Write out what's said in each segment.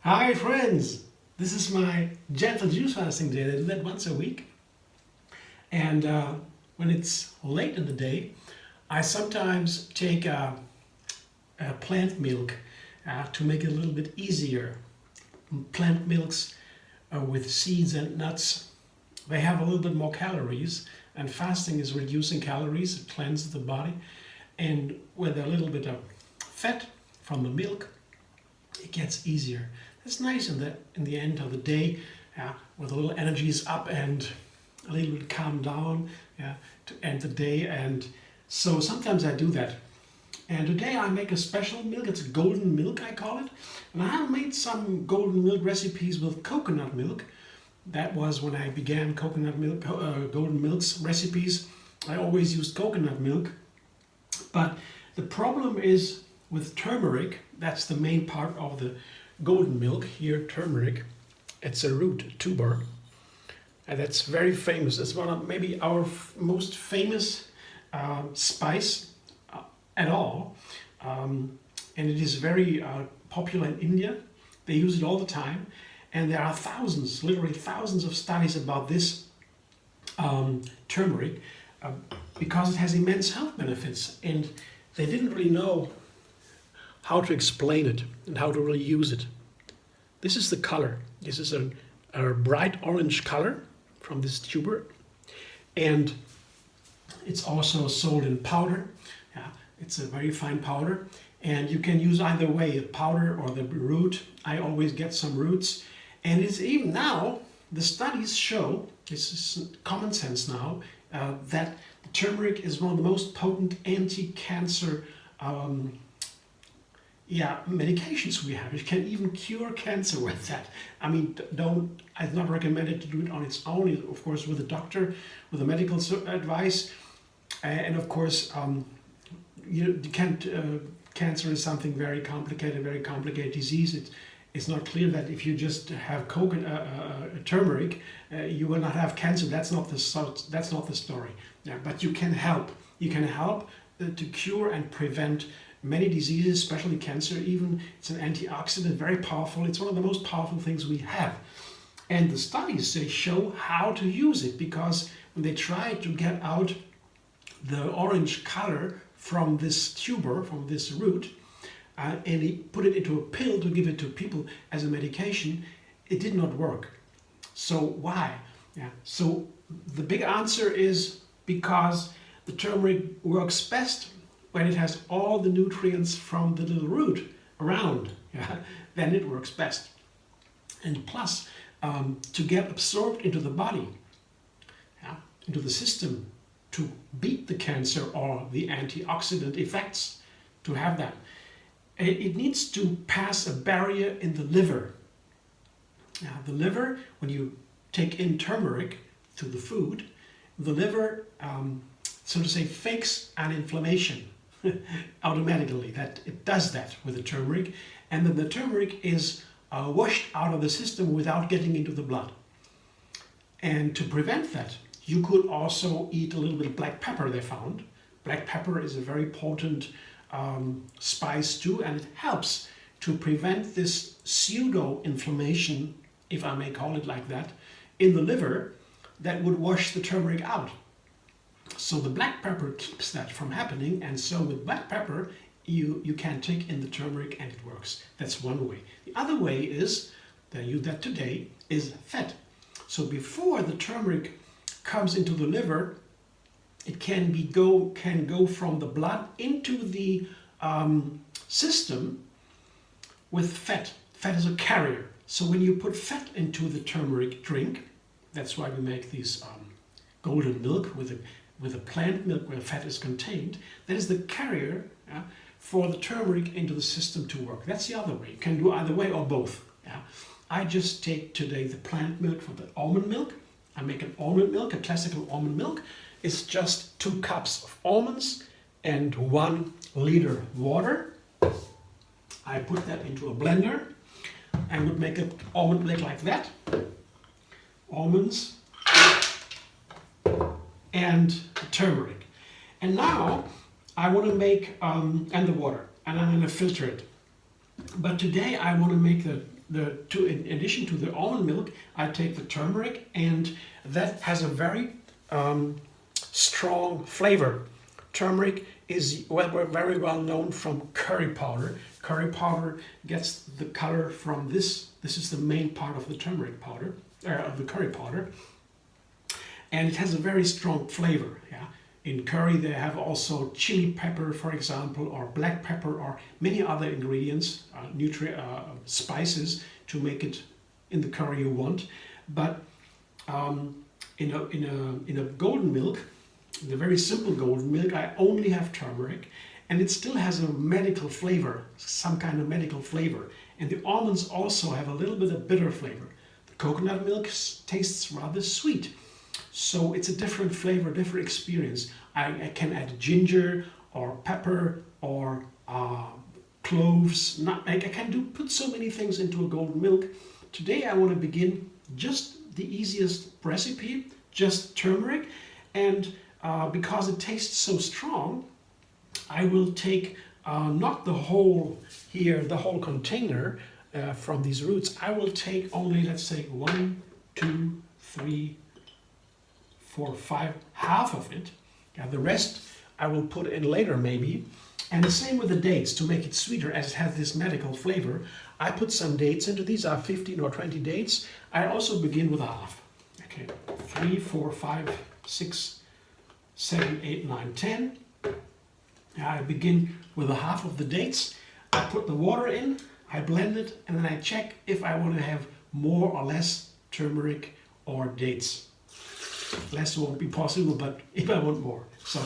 Hi friends! This is my gentle juice fasting day. I do that once a week. And when it's late in the day, I sometimes take plant milk to make it a little bit easier. Plant milks with seeds and nuts, they have a little bit more calories, and fasting is reducing calories, it cleanses the body. And with a little bit of fat from the milk, it gets easier. It's nice in the end of the day, with a little energy is up and a little bit calm down, to end the day. And so sometimes I do that. And today I make a special milk. It's golden milk, I call it. And I have made some golden milk recipes with coconut milk. That was when I began coconut milk, golden milk's recipes. I always used coconut milk. But the problem is with turmeric, that's the main part of the golden milk here, turmeric. It's a root tuber, and that's very famous. It's one of maybe our most famous spice at all, and it is very popular in India. They use it all the time, and there are thousands, literally thousands of studies about this turmeric because it has immense health benefits, and they didn't really know how to explain it and how to really use it. This is the color. This is a bright orange color from this tuber, and it's also sold in powder. It's a very fine powder, and you can use either way, a powder or the root. I always get some roots, and it's even now, the studies show, this is common sense now, that the turmeric is one of the most potent anti-cancer medications we have. It can even cure cancer with that. I mean, I'd not recommend it to do it on its own, of course, with a doctor, with a medical advice. And of course, you can't, cancer is something very complicated disease. It's not clear that if you just have turmeric, you will not have cancer. That's not the story. Yeah, but you can help. You can help to cure and prevent many diseases, especially cancer. Even it's an antioxidant, very powerful. It's one of the most powerful things we have. And the studies, they show how to use it, because when they try to get out the orange color from this tuber, from this root, and they put it into a pill to give it to people as a medication, it did not work. So why? So the big answer is because the turmeric works best when it has all the nutrients from the little root around. Then it works best. And plus, to get absorbed into the body, into the system, to beat the cancer or the antioxidant effects, to have that, it needs to pass a barrier in the liver. The liver, when you take in turmeric to the food, the liver, so to say, fakes an inflammation automatically. That it does that with the turmeric, and then the turmeric is washed out of the system without getting into the blood. And to prevent that, you could also eat a little bit of black pepper, they found. Black pepper is a very potent spice too, and it helps to prevent this pseudo-inflammation, if I may call it like that, in the liver that would wash the turmeric out. So the black pepper keeps that from happening, and so with black pepper you can take in the turmeric and it works. That's one way. The other way is, that I use that today, is fat. So before the turmeric comes into the liver, it can go from the blood into the system with fat. Fat is a carrier. So when you put fat into the turmeric drink, that's why we make these golden milk with a plant milk where fat is contained, that is the carrier for the turmeric into the system to work. That's the other way. You can do either way or both. I just take today the plant milk for the almond milk. I make an almond milk, a classical almond milk. It's just 2 cups of almonds and 1 liter water. I put that into a blender and would make an almond milk like that. Almonds and turmeric. And now I want to make, and the water, and I'm going to filter it. But today I want to make in addition to the almond milk, I take the turmeric, and that has a very strong flavor. Turmeric is very well known from curry powder. Curry powder gets the color from this. This is the main part of the turmeric powder, of the curry powder, and it has a very strong flavor. Yeah. In curry, they have also chili pepper, for example, or black pepper, or many other ingredients, spices to make it in the curry you want. But in a golden milk, the very simple golden milk, I only have turmeric, and it still has a medical flavor, some kind of medical flavor. And the almonds also have a little bit of bitter flavor. The coconut milk tastes rather sweet. So it's a different flavor, different experience. I can add ginger or pepper or cloves, nutmeg. I can put so many things into a golden milk. Today I want to begin just the easiest recipe, just turmeric. And because it tastes so strong, I will take not the whole container from these roots. I will take only, let's say, 1, 2, 3, 4, 5, half of it. Yeah, the rest I will put in later maybe. And the same with the dates, to make it sweeter, as it has this medical flavor. I put some dates into these, are 15 or 20 dates. I also begin with a half. Okay, 3, 4, 5, 6, 7, 8, 9, 10. I begin with a half of the dates. I put the water in, I blend it, and then I check if I want to have more or less turmeric or dates. Less won't be possible, but if I want more. So,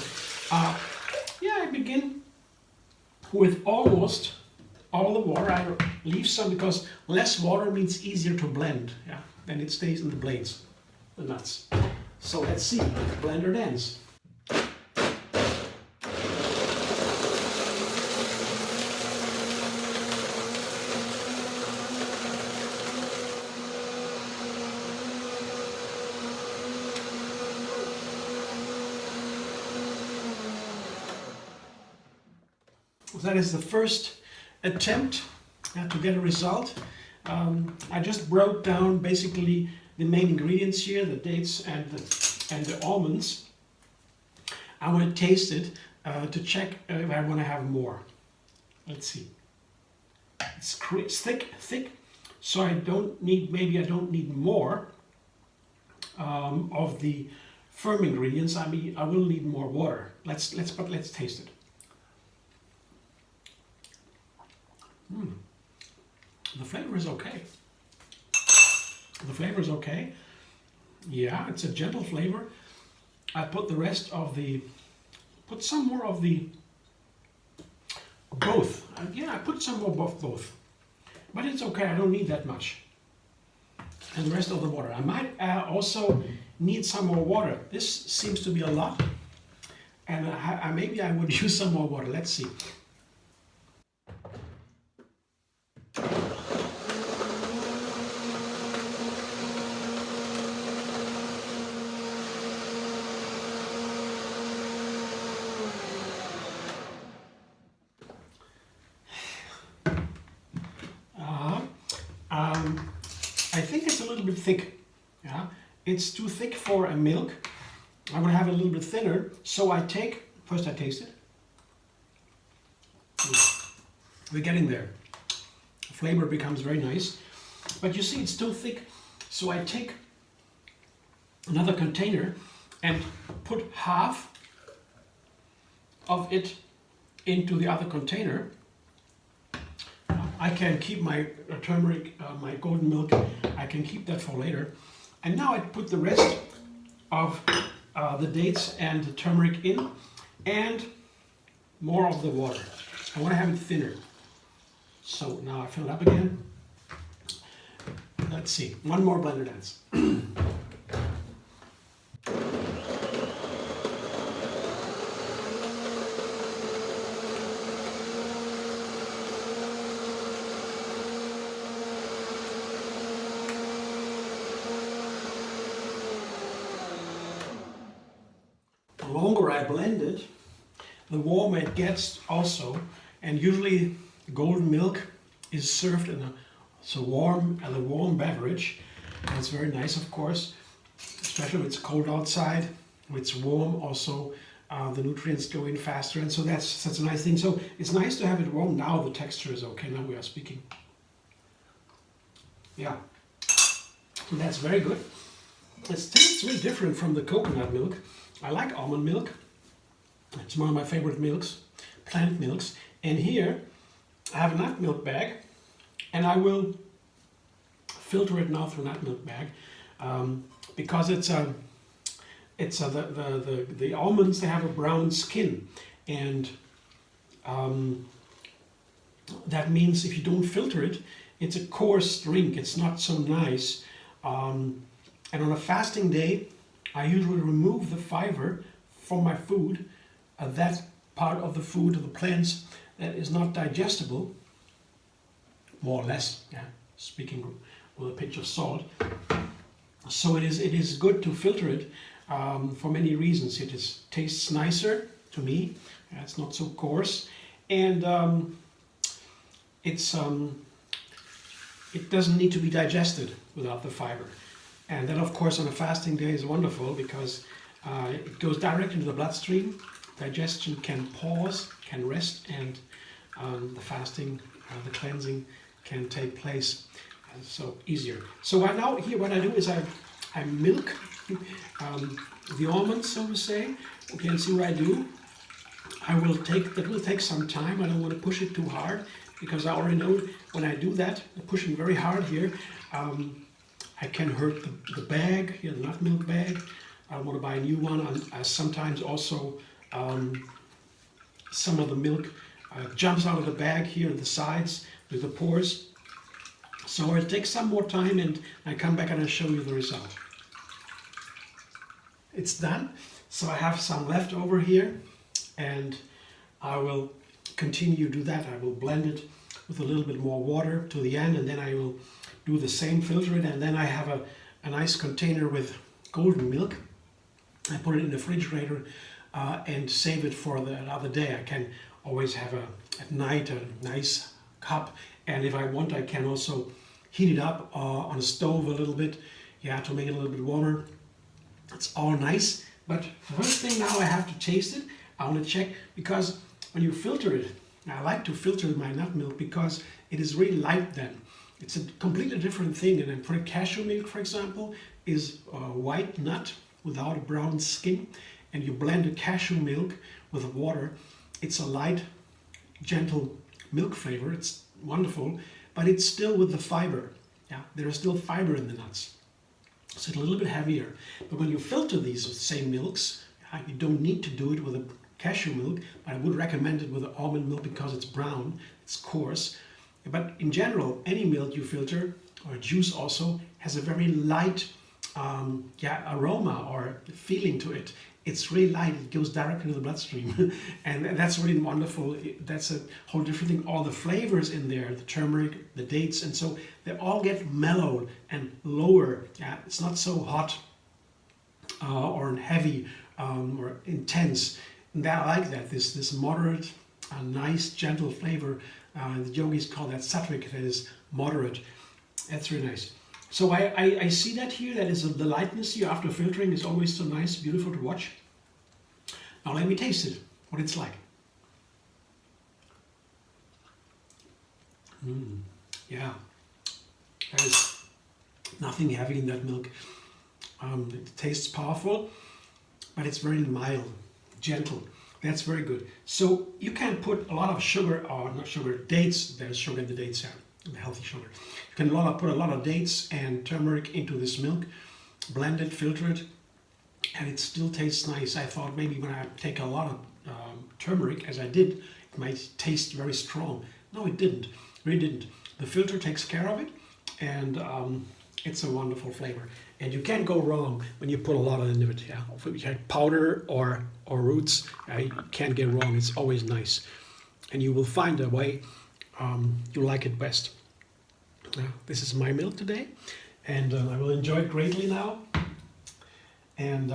yeah, I begin with almost all the water. I leave some because less water means easier to blend. Yeah, then it stays in the blades, the nuts. So let's see, blender dance. That is the first attempt to get a result. I just broke down basically the main ingredients here, the dates and the almonds. I want to taste it to check if I want to have more. Let's see. It's thick, so I don't need more of the firm ingredients. I will need more water. Let's taste it. The flavor is okay. The flavor is okay. Yeah, it's a gentle flavor. I put put some more of the both. Yeah, I put some more of both. But it's okay, I don't need that much. And the rest of the water. I might also need some more water. This seems to be a lot. And maybe I would use some more water. Let's see. I think it's a little bit thick. Yeah, it's too thick for a milk. I'm gonna have it a little bit thinner. So I taste it. We're getting there. The flavor becomes very nice, but you see it's too thick. So I take another container and put half of it into the other container. I can keep my turmeric, my golden milk, I can keep that for later. And now I put the rest of the dates and the turmeric in, and more of the water. I want to have it thinner. So now I fill it up again. Let's see, one more blender dance. The longer I blend it, the warmer it gets also. And usually golden milk is served in a So warm, and a warm beverage. And it's very nice, of course, especially when it's cold outside. When it's warm, also the nutrients go in faster, and so that's a nice thing. So it's nice to have it warm. Now the texture is okay. Now we are speaking. Yeah, so that's very good. It tastes really different from the coconut milk. I like almond milk. It's one of my favorite milks, plant milks. And here I have a nut milk bag, and I will filter it now through nut milk bag because the almonds, they have a brown skin, and that means if you don't filter it, it's a coarse drink. It's not so nice. And on a fasting day, I usually remove the fiber from my food, that part of the food of the plants that is not digestible, more or less, yeah, speaking with a pinch of salt. So it is good to filter it for many reasons. It tastes nicer to me. It's not so coarse, and it doesn't need to be digested without the fiber. And that, of course, on a fasting day is wonderful because it goes direct into the bloodstream. Digestion can pause, can rest, and the fasting, the cleansing can take place. So easier. So right now here what I do is I milk the almonds, so to say. You can see what I do. That will take some time. I don't want to push it too hard because I already know when I do that, I'm pushing very hard here, I can hurt the bag, here, the nut milk bag. I want to buy a new one. Sometimes also some of the milk jumps out of the bag here on the sides with the pores. So it takes some more time, and I come back and I show you the result. It's done. So I have some left over here, and I will continue to do that. I will blend it with a little bit more water to the end, and then I will do the same, filter it, and then I have a nice container with golden milk. I put it in the refrigerator and save it for another day. I can always have at night a nice cup, and if I want, I can also heat it up on a stove a little bit, yeah, to make it a little bit warmer. It's all nice, but the first thing now I have to taste it. I want to check, because when you filter it, I like to filter my nut milk because it is really light then. It's a completely different thing. And then for cashew milk, for example, is white nut without a brown skin, and you blend a cashew milk with water. It's a light, gentle milk flavor. It's wonderful, but it's still with the fiber. Yeah, there is still fiber in the nuts. So it's a little bit heavier. But when you filter these same milks, you don't need to do it with a cashew milk, but I would recommend it with the almond milk because it's brown, it's coarse. But in general, any milk you filter, or juice also, has a very light aroma or feeling to it. It's really light, it goes directly into the bloodstream. And that's really wonderful. That's a whole different thing. All the flavors in there, the turmeric, the dates, and so they all get mellowed and lower. Yeah, it's not so hot or heavy or intense. And I like that, this moderate, nice, gentle flavor. The yogis call that sattvic, that is moderate. That's really nice. So I see that here, that is the lightness here after filtering is always so nice, beautiful to watch. Now let me taste it, what it's like. Yeah, there's nothing heavy in that milk. It tastes powerful, but it's very mild, gentle. That's very good. So you can put a lot of sugar, or not sugar, dates. There's sugar in the dates, yeah, healthy sugar. You can put a lot of dates and turmeric into this milk, blend it, filter it, and it still tastes nice. I thought maybe when I take a lot of turmeric, as I did, it might taste very strong. No, it didn't. It really didn't. The filter takes care of it, and it's a wonderful flavor. And you can't go wrong when you put a lot into it. Yeah, if you have powder or roots, you can't get wrong. It's always nice, and you will find a way you like it best. This is my milk today, and I will enjoy it greatly now. And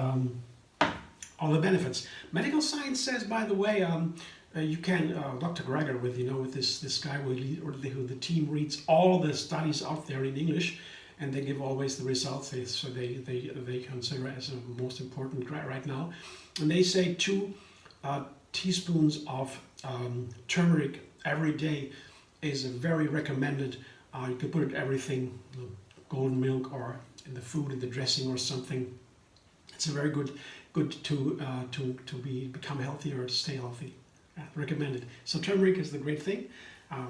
all the benefits. Medical science says, by the way, You can, Dr. Greger, with this guy who the team reads all the studies out there in English, and they give always the results. They consider as the most important right now, and they say 2 teaspoons of turmeric every day is a very recommended. You can put it everything, golden milk or in the food, in the dressing or something. It's a very good to become healthy or to stay healthy. Recommended. So turmeric is the great thing. I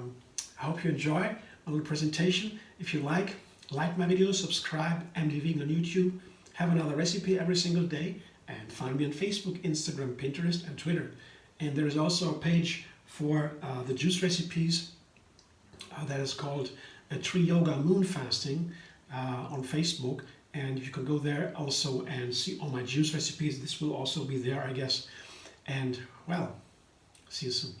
hope you enjoy my little presentation. If you like my videos, subscribe, MD Vegan on YouTube. Have another recipe every single day, and find me on Facebook, Instagram, Pinterest, and Twitter. And there is also a page for the juice recipes that is called Tree Yoga Moon Fasting on Facebook. And you can go there also and see all my juice recipes. This will also be there, I guess. And well, see you soon.